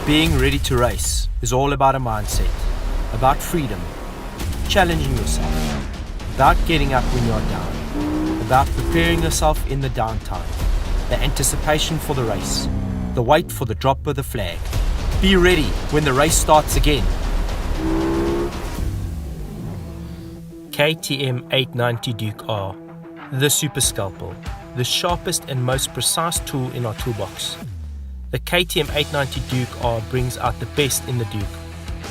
Being ready to race is all about a mindset, about freedom, challenging yourself, about getting up when you're down, about preparing yourself in the downtime, the anticipation for the race, the wait for the drop of the flag. Be ready when the race starts again. KTM 890 Duke R, the super scalpel, the sharpest and most precise tool in our toolbox. The KTM 890 Duke R brings out the best in the Duke,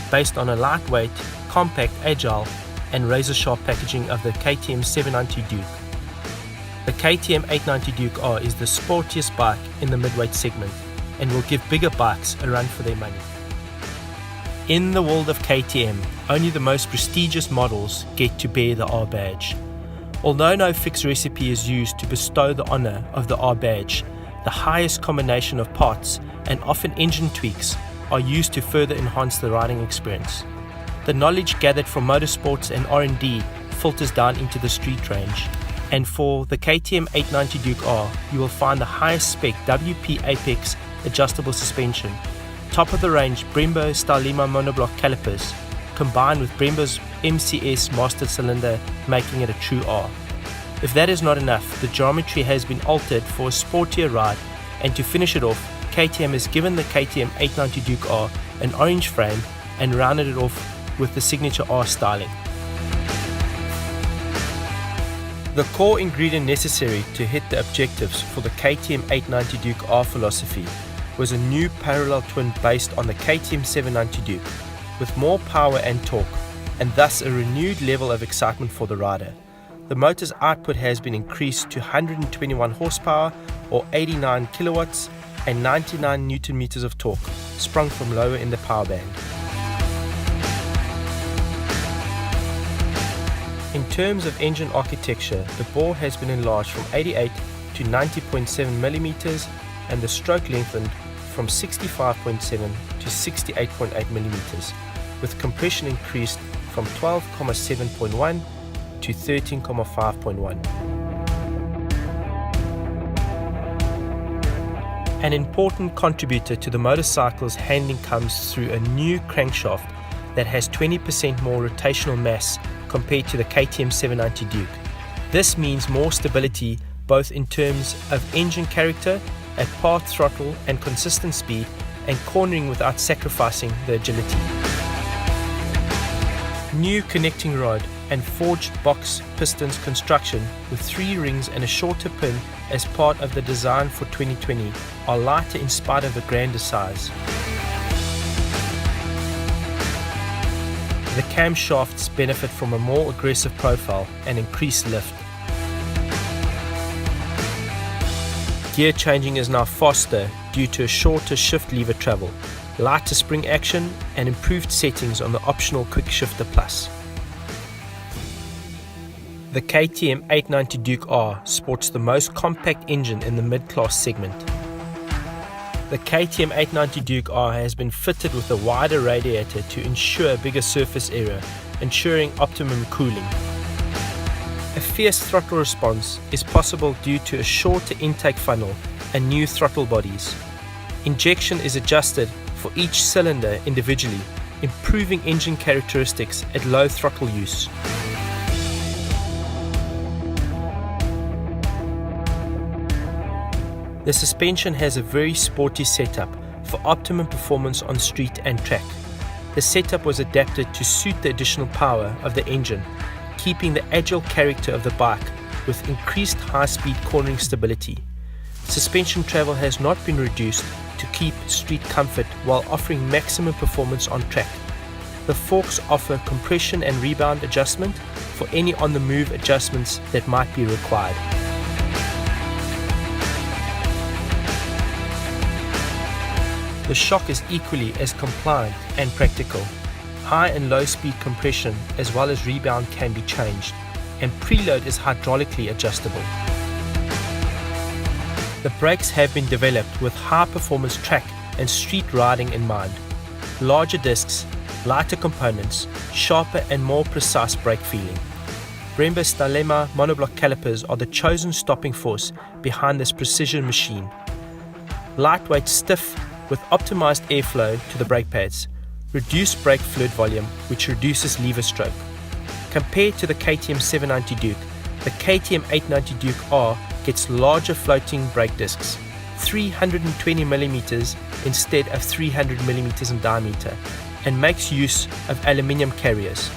based on a lightweight, compact, agile and razor-sharp packaging of the KTM 790 Duke. The KTM 890 Duke R is the sportiest bike in the midweight segment and will give bigger bikes a run for their money. In the world of KTM, only the most prestigious models get to bear the R badge. Although no fixed recipe is used to bestow the honor of the R badge, the highest combination of parts and often engine tweaks are used to further enhance the riding experience. The knowledge gathered from motorsports and R&D filters down into the street range. And for the KTM 890 Duke R, you will find the highest spec WP Apex adjustable suspension, top of the range Brembo Stylema monoblock calipers, combined with Brembo's MCS master cylinder, making it a true R. If that is not enough, the geometry has been altered for a sportier ride, and to finish it off, KTM has given the KTM 890 Duke R an orange frame and rounded it off with the signature R styling. The core ingredient necessary to hit the objectives for the KTM 890 Duke R philosophy was a new parallel twin based on the KTM 790 Duke, with more power and torque, and thus a renewed level of excitement for the rider. The motor's output has been increased to 121 horsepower or 89 kilowatts and 99 newton meters of torque, sprung from lower in the power band. In terms of engine architecture, the bore has been enlarged from 88 to 90.7 millimeters and the stroke lengthened from 65.7 to 68.8 millimeters, with compression increased from 12.7.1 to 13.5.1. An important contributor to the motorcycle's handling comes through a new crankshaft that has 20% more rotational mass compared to the KTM 790 Duke. This means more stability both in terms of engine character, at path throttle and consistent speed, and cornering without sacrificing the agility. New connecting rod and forged box pistons construction with 3 rings and a shorter pin as part of the design for 2020 are lighter in spite of the grander size. The camshafts benefit from a more aggressive profile and increased lift. Gear changing is now faster due to a shorter shift lever travel, lighter spring action and improved settings on the optional Quick Shifter Plus. The KTM 890 Duke R sports the most compact engine in the mid-class segment. The KTM 890 Duke R has been fitted with a wider radiator to ensure bigger surface area, ensuring optimum cooling. A fierce throttle response is possible due to a shorter intake funnel and new throttle bodies. Injection is adjusted for each cylinder individually, improving engine characteristics at low throttle use. The suspension has a very sporty setup for optimum performance on street and track. The setup was adapted to suit the additional power of the engine, keeping the agile character of the bike with increased high-speed cornering stability. Suspension travel has not been reduced to keep street comfort while offering maximum performance on track. The forks offer compression and rebound adjustment for any on-the-move adjustments that might be required. The shock is equally as compliant and practical. High and low speed compression as well as rebound can be changed, and preload is hydraulically adjustable. The brakes have been developed with high performance track and street riding in mind. Larger discs, lighter components, sharper and more precise brake feeling. Brembo Stylema monoblock calipers are the chosen stopping force behind this precision machine. Lightweight, stiff, with optimized airflow to the brake pads, reduced brake fluid volume which reduces lever stroke. Compared to the KTM 790 Duke, the KTM 890 Duke R gets larger floating brake discs, 320mm instead of 300mm in diameter, and makes use of aluminium carriers.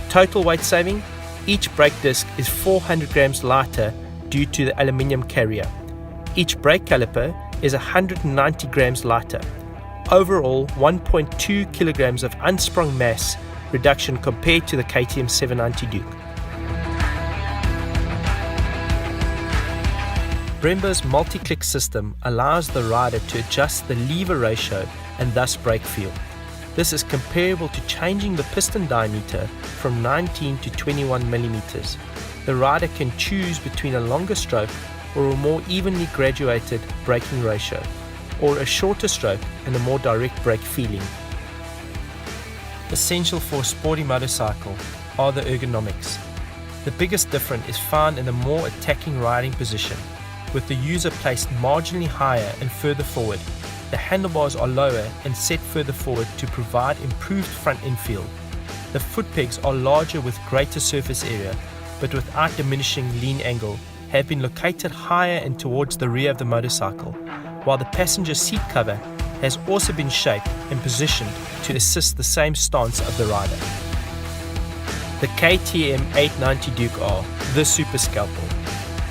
Total weight saving: each brake disc is 400 grams lighter due to the aluminium carrier. Each brake caliper is 190 grams lighter. Overall, 1.2 kilograms of unsprung mass reduction compared to the KTM 790 Duke. Brembo's multi-click system allows the rider to adjust the lever ratio and thus brake feel. This is comparable to changing the piston diameter from 19 to 21 millimeters. The rider can choose between a longer stroke or a more evenly graduated braking ratio, or a shorter stroke and a more direct brake feeling. Essential for a sporty motorcycle are the ergonomics. The biggest difference is found in the more attacking riding position, with the user placed marginally higher and further forward. The handlebars are lower and set further forward to provide improved front end feel. The foot pegs are larger with greater surface area, but without diminishing lean angle, have been located higher and towards the rear of the motorcycle, while the passenger seat cover has also been shaped and positioned to assist the same stance of the rider. The KTM 890 Duke R, the Super Scalpel.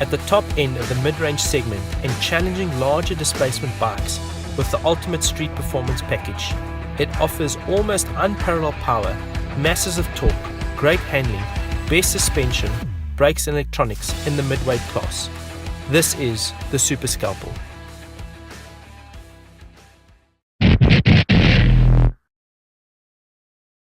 At the top end of the mid-range segment and challenging larger displacement bikes with the ultimate street performance package, it offers almost unparalleled power, masses of torque, great handling, best suspension, brakes and electronics in the midweight class. This is the Super Scalpel.